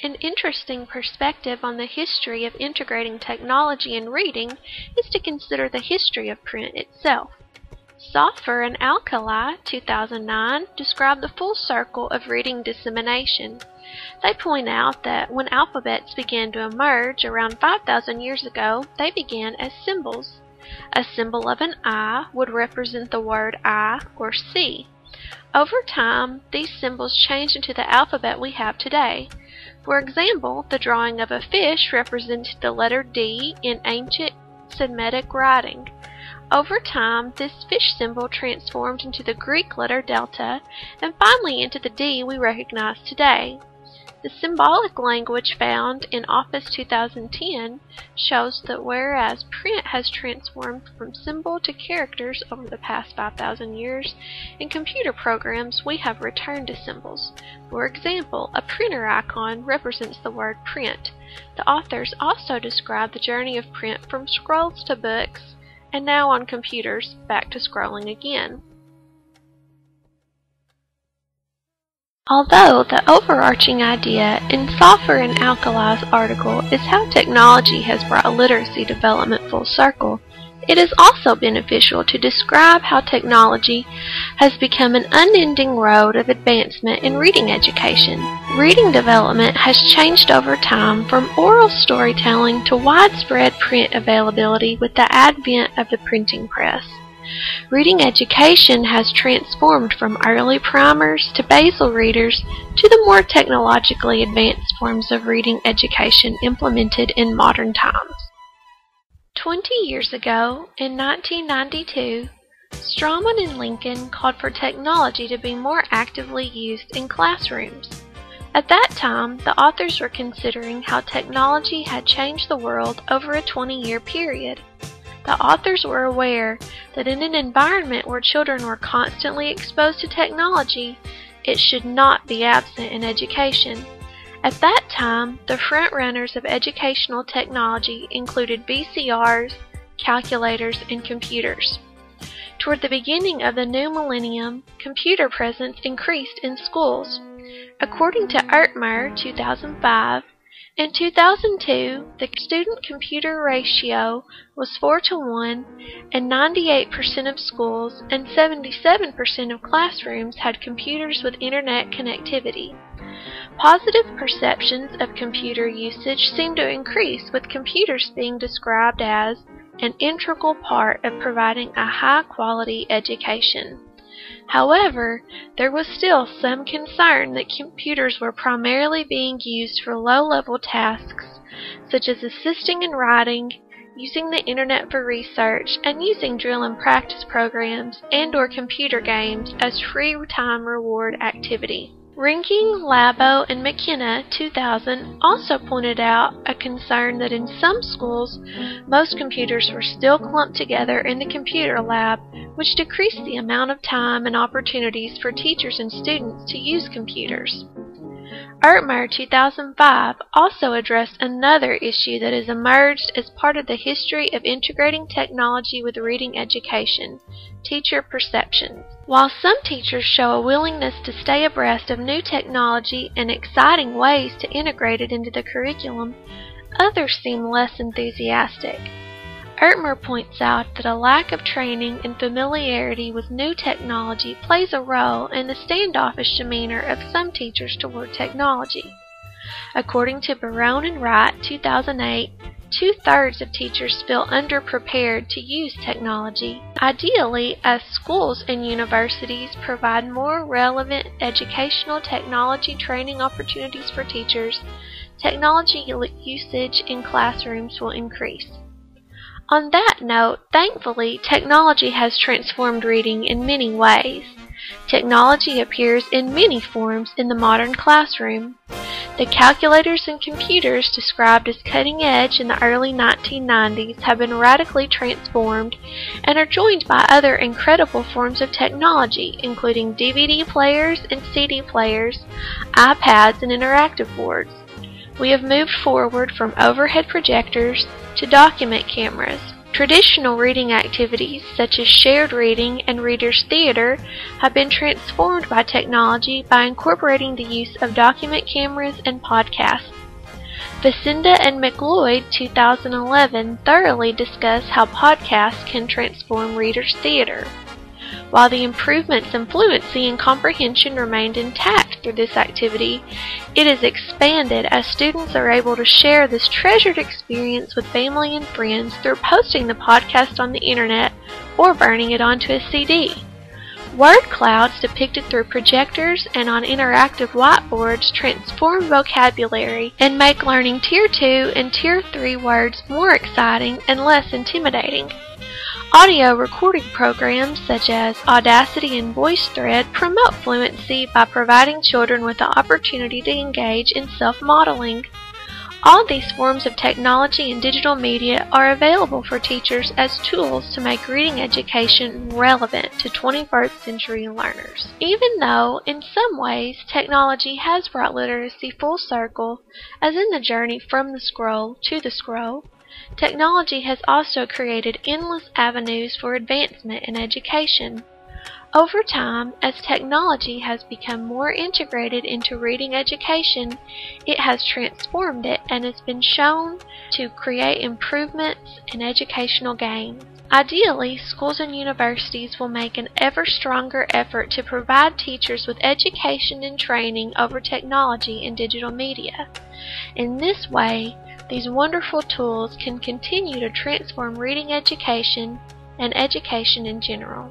An interesting perspective on the history of integrating technology and reading is to consider the history of print itself. Soffer and Alkali, 2009, describe the full circle of reading dissemination. They point out that when alphabets began to emerge around 5,000 years ago, they began as symbols. A symbol of an I would represent the word I or C. Over time, these symbols changed into the alphabet we have today. For example, the drawing of a fish represented the letter D in ancient Semitic writing. Over time, this fish symbol transformed into the Greek letter delta, and finally into the D we recognize today. The symbolic language found in Office 2010 shows that whereas print has transformed from symbol to characters over the past 5,000 years, in computer programs we have returned to symbols. For example, a printer icon represents the word print. The authors also describe the journey of print from scrolls to books, and now on computers, back to scrolling again. Although the overarching idea in Soffer and Alkali's article is how technology has brought literacy development full circle, it is also beneficial to describe how technology has become an unending road of advancement in reading education. Reading development has changed over time from oral storytelling to widespread print availability with the advent of the printing press. Reading education has transformed from early primers to basal readers to the more technologically advanced forms of reading education implemented in modern times. 20 years ago, in 1992, Strawman and Lincoln called for technology to be more actively used in classrooms. At that time, the authors were considering how technology had changed the world over a 20-year period. The authors were aware that in an environment where children were constantly exposed to technology, it should not be absent in education. At that time, the front-runners of educational technology included VCRs, calculators, and computers. Toward the beginning of the new millennium, computer presence increased in schools. According to Ertmer, 2005, in 2002, the student-computer ratio was 4:1, and 98% of schools and 77% of classrooms had computers with internet connectivity. Positive perceptions of computer usage seem to increase, with computers being described as an integral part of providing a high-quality education. However, there was still some concern that computers were primarily being used for low-level tasks, such as assisting in writing, using the internet for research, and using drill and practice programs and/or computer games as free time reward activity. Rinking, Labo, and McKenna, 2000, also pointed out a concern that in some schools, most computers were still clumped together in the computer lab, which decreased the amount of time and opportunities for teachers and students to use computers. Ertmer, 2005, also addressed another issue that has emerged as part of the history of integrating technology with reading education: teacher perceptions. While some teachers show a willingness to stay abreast of new technology and exciting ways to integrate it into the curriculum, others seem less enthusiastic. Ertmer points out that a lack of training and familiarity with new technology plays a role in the standoffish demeanor of some teachers toward technology. According to Barone and Wright, 2008, 2/3 of teachers feel underprepared to use technology. Ideally, as schools and universities provide more relevant educational technology training opportunities for teachers, technology usage in classrooms will increase. On that note, thankfully, technology has transformed reading in many ways. Technology appears in many forms in the modern classroom. The calculators and computers described as cutting edge in the early 1990s have been radically transformed and are joined by other incredible forms of technology, including DVD players and CD players, iPads, and interactive boards. We have moved forward from overhead projectors to document cameras, Traditional reading activities such as shared reading and readers' theater have been transformed by technology by incorporating the use of document cameras and podcasts. Vasinda and McLeod, 2011, thoroughly discuss how podcasts can transform readers' theater. While the improvements in fluency and comprehension remained intact through this activity, it is expanded as students are able to share this treasured experience with family and friends through posting the podcast on the internet or burning it onto a CD. Word clouds depicted through projectors and on interactive whiteboards transform vocabulary and make learning Tier 2 and Tier 3 words more exciting and less intimidating. Audio recording programs such as Audacity and VoiceThread promote fluency by providing children with the opportunity to engage in self-modeling. All these forms of technology and digital media are available for teachers as tools to make reading education relevant to 21st century learners. Even though, in some ways, technology has brought literacy full circle, as in the journey from the scroll to the scroll, technology has also created endless avenues for advancement in education. Over time, as technology has become more integrated into reading education, it has transformed it and has been shown to create improvements in educational gains. Ideally, schools and universities will make an ever stronger effort to provide teachers with education and training over technology and digital media. In this way, these wonderful tools can continue to transform reading education and education in general.